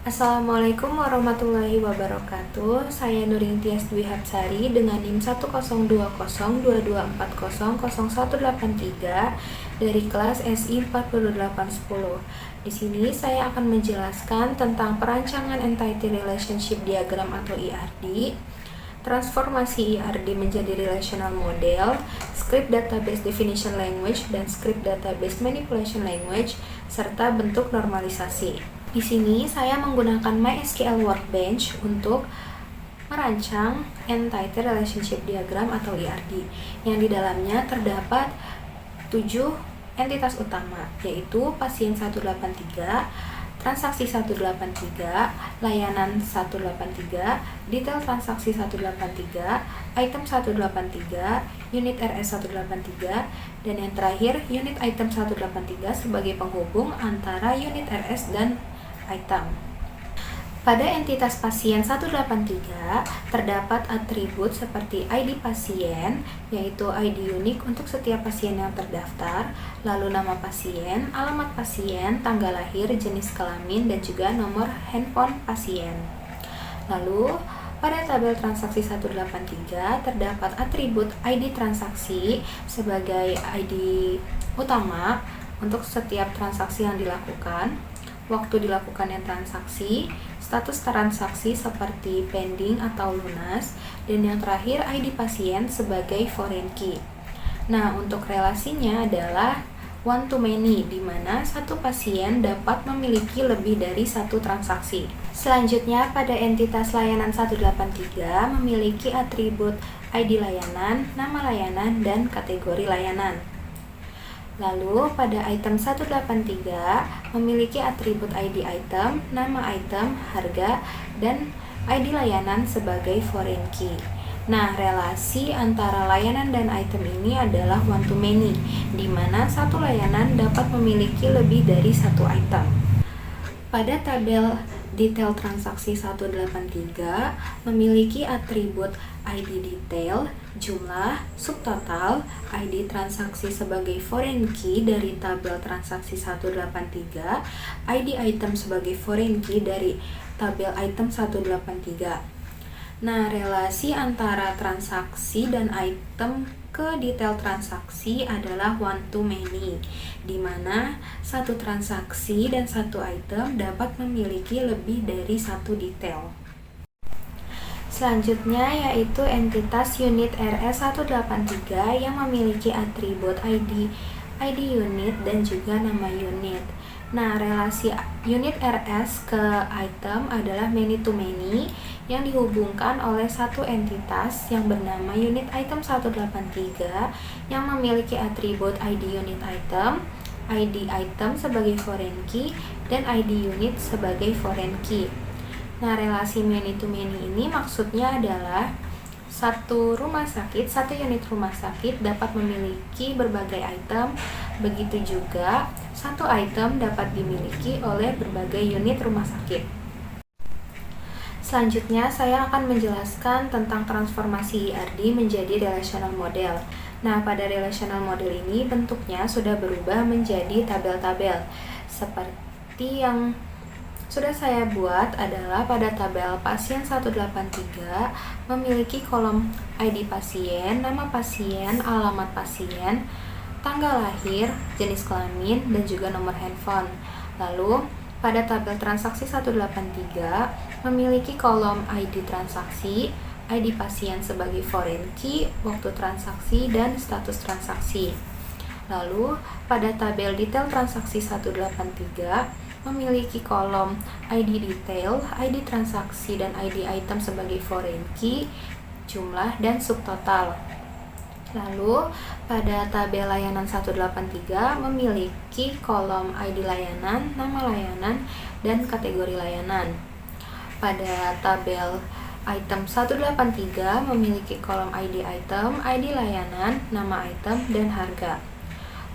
Assalamualaikum warahmatullahi wabarakatuh. Saya Nurin Tias Dwi Hapsari dengan NIM 1020224000183 dari kelas SI 4810. Di sini saya akan menjelaskan tentang perancangan Entity Relationship Diagram atau ERD, transformasi ERD menjadi relational model, script database definition language dan script database manipulation language, serta bentuk normalisasi. Di sini saya menggunakan MySQL Workbench untuk merancang Entity Relationship Diagram atau ERD, yang di dalamnya terdapat 7 entitas utama, yaitu pasien 183, transaksi 183, layanan 183, detail transaksi 183, item 183, unit RS 183, dan yang terakhir unit item 183 sebagai penghubung antara unit RS dan item. Pada entitas pasien 183 terdapat atribut seperti ID pasien, yaitu ID unik untuk setiap pasien yang terdaftar, lalu nama pasien, alamat pasien, tanggal lahir, jenis kelamin, dan juga nomor handphone pasien. Lalu pada tabel transaksi 183 terdapat atribut ID transaksi sebagai ID utama untuk setiap transaksi yang dilakukan, waktu dilakukannya transaksi, status transaksi seperti pending atau lunas, dan yang terakhir ID pasien sebagai foreign key. Nah, untuk relasinya adalah one to many, di mana satu pasien dapat memiliki lebih dari satu transaksi. Selanjutnya, pada entitas layanan 183 memiliki atribut ID layanan, nama layanan, dan kategori layanan. Lalu pada item 183 memiliki atribut ID item, nama item, harga, dan ID layanan sebagai foreign key. Nah, relasi antara layanan dan item ini adalah one to many, di mana satu layanan dapat memiliki lebih dari satu item. Pada tabel detail transaksi 183 memiliki atribut ID detail, jumlah, subtotal, ID transaksi sebagai foreign key dari tabel transaksi 183, ID item sebagai foreign key dari tabel item 183. Nah, relasi antara transaksi dan item ke detail transaksi adalah one to many, di mana satu transaksi dan satu item dapat memiliki lebih dari satu detail. Selanjutnya yaitu entitas unit RS183 yang memiliki atribut ID unit dan juga nama unit. Nah, relasi unit RS ke item adalah many to many yang dihubungkan oleh satu entitas yang bernama unit item 183 yang memiliki atribut ID unit item, ID item sebagai foreign key, dan ID unit sebagai foreign key. Nah, relasi many to many ini maksudnya adalah satu unit rumah sakit dapat memiliki berbagai item, begitu juga satu item dapat dimiliki oleh berbagai unit rumah sakit. Selanjutnya, saya akan menjelaskan tentang transformasi ERD menjadi relational model. Nah, pada relational model ini bentuknya sudah berubah menjadi tabel-tabel. Seperti yang sudah saya buat adalah pada tabel pasien 183 memiliki kolom ID pasien, nama pasien, alamat pasien, tanggal lahir, jenis kelamin, dan juga nomor handphone. Lalu pada tabel transaksi 183 memiliki kolom ID transaksi, ID pasien sebagai foreign key, waktu transaksi, dan status transaksi. Lalu pada tabel detail transaksi 183 memiliki kolom ID detail, ID transaksi, dan ID item sebagai foreign key, jumlah, dan subtotal. Lalu pada tabel layanan 183 memiliki kolom ID layanan, nama layanan, dan kategori layanan. Pada tabel item 183 memiliki kolom ID item, ID layanan, nama item, dan harga.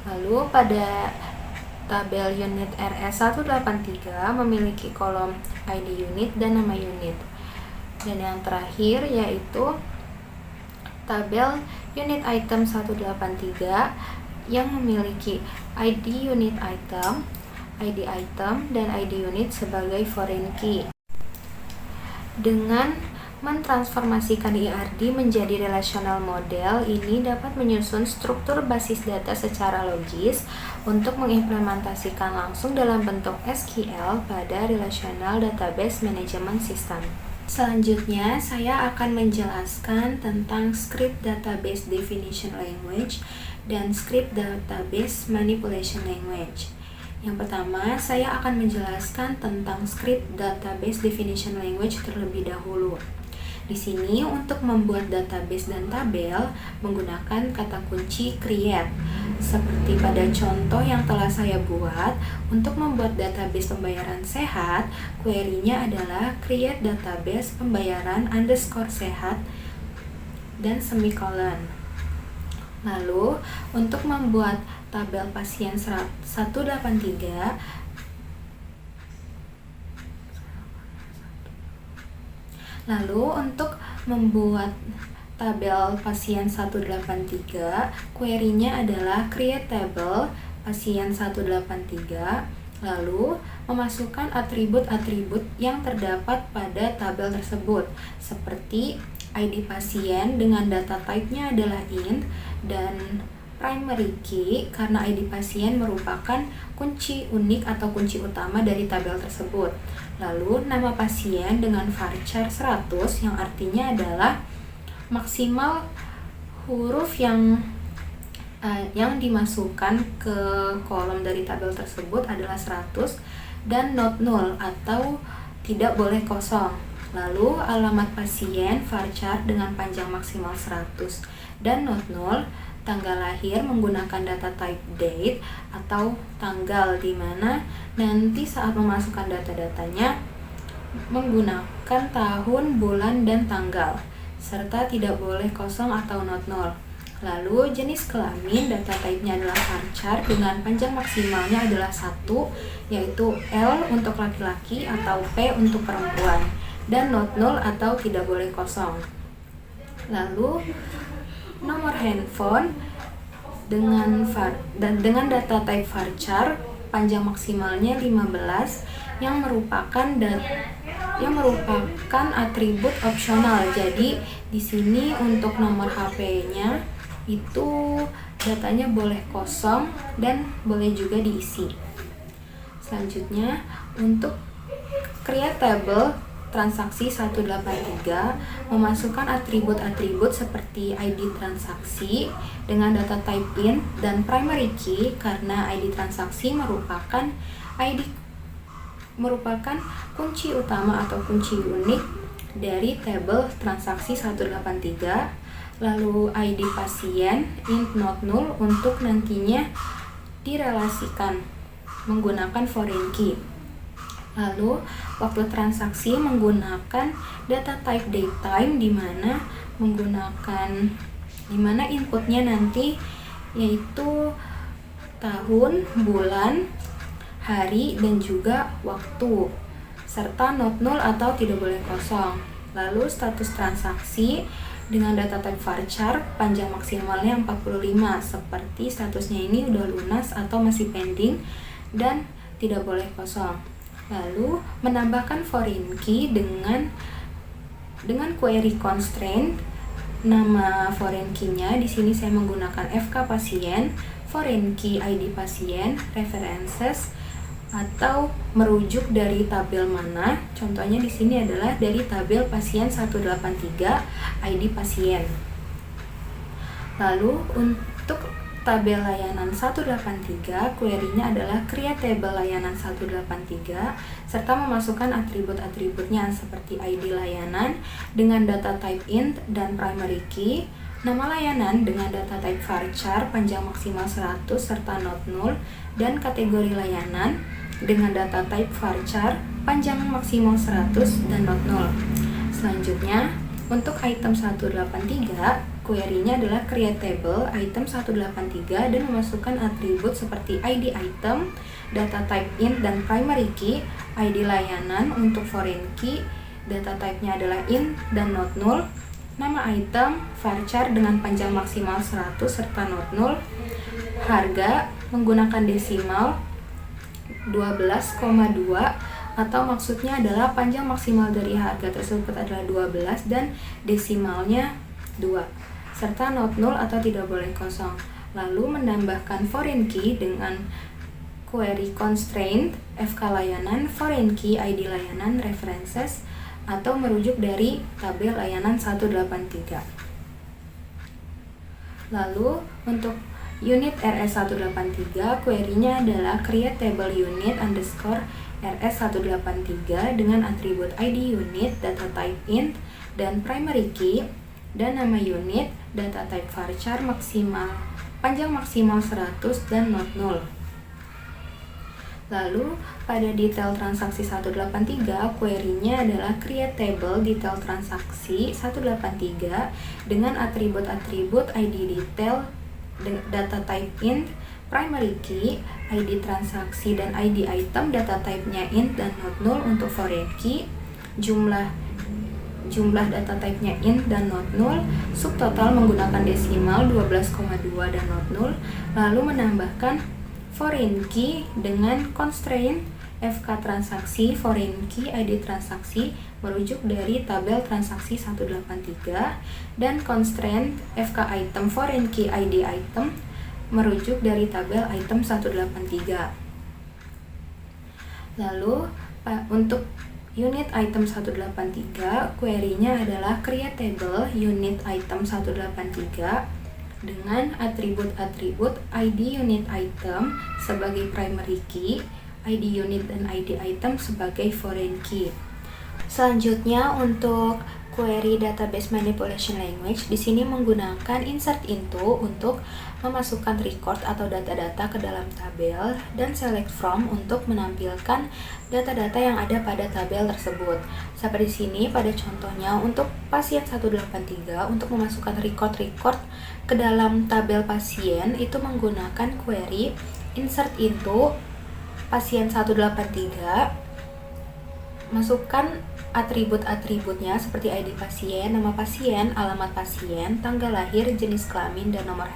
Lalu pada tabel unit RS183 memiliki kolom ID unit dan nama unit. Dan yang terakhir yaitu tabel unit item 183 yang memiliki ID unit item, ID item, dan ID unit sebagai foreign key. Dengan mentransformasikan IRD menjadi relational model, ini dapat menyusun struktur basis data secara logis untuk mengimplementasikan langsung dalam bentuk SQL pada Relational Database Management System. Selanjutnya, saya akan menjelaskan tentang Script Database Definition Language dan Script Database Manipulation Language. Yang pertama, saya akan menjelaskan tentang Script Database Definition Language terlebih dahulu. Di sini untuk membuat database dan tabel menggunakan kata kunci create. Seperti pada contoh yang telah saya buat, untuk membuat database pembayaran sehat, query-nya adalah create database pembayaran underscore sehat dan semikolon. Lalu, untuk membuat tabel pasien 183, query-nya adalah create table pasien 183, lalu memasukkan atribut-atribut yang terdapat pada tabel tersebut, seperti ID pasien dengan data type-nya adalah int, dan primary key karena ID pasien merupakan kunci unik atau kunci utama dari tabel tersebut. Lalu nama pasien dengan varchar 100 yang artinya adalah maksimal huruf yang dimasukkan ke kolom dari tabel tersebut adalah 100 dan not null atau tidak boleh kosong. Lalu alamat pasien varchar dengan panjang maksimal 100 dan not null, tanggal lahir menggunakan data type date atau tanggal, di mana nanti saat memasukkan data-datanya menggunakan tahun, bulan, dan tanggal, serta tidak boleh kosong atau not null. Lalu jenis kelamin, data type-nya adalah varchar dengan panjang maksimalnya adalah 1, yaitu L untuk laki-laki atau P untuk perempuan, dan not null atau tidak boleh kosong. Lalu nomor handphone dengan data type varchar, panjang maksimalnya 15 yang merupakan atribut opsional. Jadi di sini untuk nomor HP-nya itu datanya boleh kosong dan boleh juga diisi. Selanjutnya, untuk create table transaksi 183 memasukkan atribut-atribut seperti ID transaksi dengan data type int dan primary key karena ID transaksi merupakan kunci utama atau kunci unik dari table transaksi 183. Lalu ID pasien int not null untuk nantinya direlasikan menggunakan foreign key. Lalu waktu transaksi menggunakan data type datetime di mana inputnya nanti yaitu tahun, bulan, hari, dan juga waktu, serta not null atau tidak boleh kosong. Lalu status transaksi dengan data type varchar, panjang maksimalnya 45, seperti statusnya ini udah lunas atau masih pending dan tidak boleh kosong. Lalu menambahkan foreign key dengan query constraint. Nama foreign key-nya di sini saya menggunakan FK pasien, foreign key ID pasien, references atau merujuk dari tabel mana. Contohnya di sini adalah dari tabel pasien 183 ID pasien. Lalu untuk tabel layanan 183, query-nya adalah create table layanan 183 serta memasukkan atribut-atributnya seperti ID layanan dengan data type int dan primary key, nama layanan dengan data type varchar panjang maksimal 100 serta not null, dan kategori layanan dengan data type varchar panjang maksimal 100 dan not null. Selanjutnya, untuk item 183, query-nya adalah create table item 183 dan memasukkan atribut seperti ID item, data type int dan primary key, ID layanan untuk foreign key, data type-nya adalah int dan not null, nama item, varchar dengan panjang maksimal 100 serta not null, harga menggunakan desimal, 12,2 atau maksudnya adalah panjang maksimal dari harga tersebut adalah 12 dan desimalnya 2 serta not null atau tidak boleh kosong. Lalu menambahkan foreign key dengan query constraint, FK layanan, foreign key, ID layanan, references, atau merujuk dari tabel layanan 183. Lalu untuk unit RS183, query-nya adalah create table unit underscore RS183 dengan atribut ID unit, data type int, dan primary key, dan nama unit, data type varchar maksimal, panjang maksimal 100 dan not null. Lalu pada detail transaksi 183, query-nya adalah create table detail transaksi 183 dengan atribut-atribut ID detail, data type int, primary key, ID transaksi dan ID item, data type-nya int dan not null untuk foreign key, jumlah data type-nya int dan not null, subtotal menggunakan desimal 12,2 dan not null, lalu menambahkan foreign key dengan constraint FK transaksi, foreign key, ID transaksi merujuk dari tabel transaksi 183 dan constraint FK item, foreign key, ID item merujuk dari tabel item 183. Lalu untuk unit item 183, query-nya adalah create table unit item 183 dengan atribut-atribut ID unit item sebagai primary key, ID unit dan ID item sebagai foreign key. Selanjutnya untuk query database manipulation language, di sini menggunakan insert into untuk memasukkan record atau data-data ke dalam tabel dan select from untuk menampilkan data-data yang ada pada tabel tersebut. Seperti sini pada contohnya untuk pasien 183, untuk memasukkan record ke dalam tabel pasien itu menggunakan query insert into pasien 183, masukkan atribut-atributnya seperti ID pasien, nama pasien, alamat pasien, tanggal lahir, jenis kelamin, dan nomor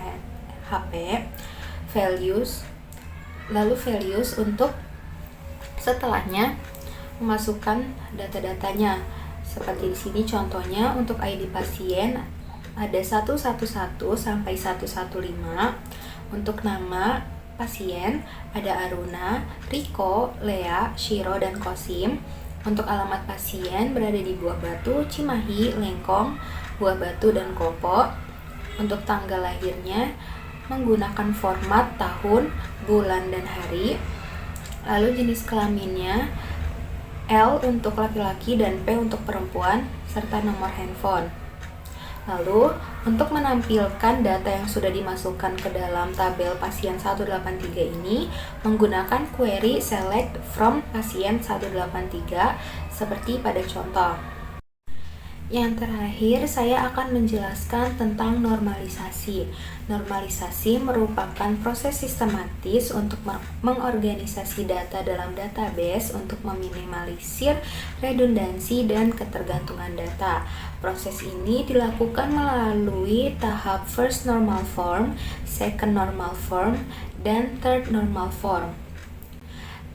HP, values, lalu values untuk setelahnya memasukkan data-datanya. Seperti di sini contohnya untuk ID pasien ada 111 sampai 115. Untuk nama pasien ada Aruna, Riko, Lea, Shiro, dan Kosim. Untuk alamat pasien berada di Buah Batu, Cimahi, Lengkong, Buah Batu, dan Kopo. Untuk tanggal lahirnya menggunakan format tahun, bulan, dan hari. Lalu jenis kelaminnya L untuk laki-laki dan P untuk perempuan, serta nomor handphone. Lalu, untuk menampilkan data yang sudah dimasukkan ke dalam tabel pasien 183 ini menggunakan query select from pasien 183 seperti pada contoh. Yang terakhir, saya akan menjelaskan tentang normalisasi. Normalisasi merupakan proses sistematis untuk mengorganisasi data dalam database untuk meminimalisir redundansi dan ketergantungan data. Proses ini dilakukan melalui tahap first normal form, second normal form, dan third normal form.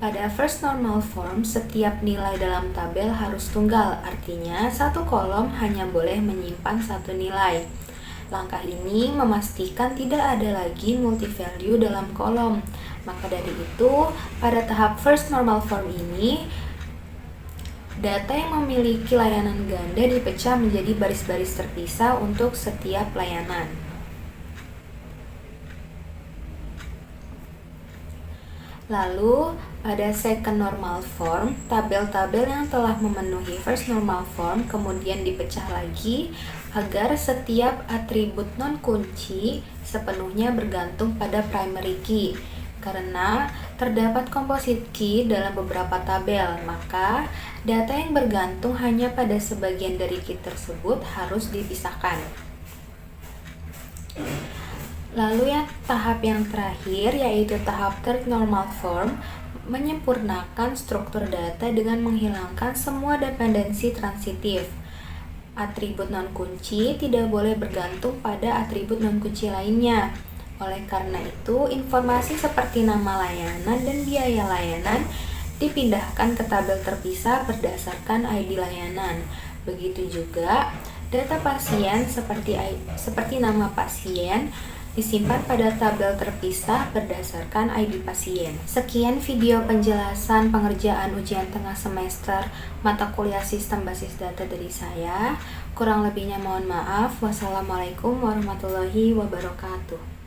Pada first normal form, setiap nilai dalam tabel harus tunggal, artinya satu kolom hanya boleh menyimpan satu nilai. Langkah ini memastikan tidak ada lagi multi-value dalam kolom. Maka dari itu, pada tahap first normal form ini, data yang memiliki layanan ganda dipecah menjadi baris-baris terpisah untuk setiap layanan. Lalu, pada second normal form, tabel-tabel yang telah memenuhi first normal form kemudian dipecah lagi agar setiap atribut non-kunci sepenuhnya bergantung pada primary key. Karena terdapat composite key dalam beberapa tabel, maka data yang bergantung hanya pada sebagian dari key tersebut harus dipisahkan. Lalu tahap yang terakhir yaitu tahap third normal form menyempurnakan struktur data dengan menghilangkan semua dependensi transitif. Atribut non-kunci tidak boleh bergantung pada atribut non-kunci lainnya. Oleh karena itu, informasi seperti nama layanan dan biaya layanan dipindahkan ke tabel terpisah berdasarkan ID layanan. Begitu juga data pasien seperti nama pasien disimpan pada tabel terpisah berdasarkan ID pasien. Sekian video penjelasan pengerjaan ujian tengah semester mata kuliah Sistem Basis Data dari saya. Kurang lebihnya mohon maaf. Wassalamualaikum warahmatullahi wabarakatuh.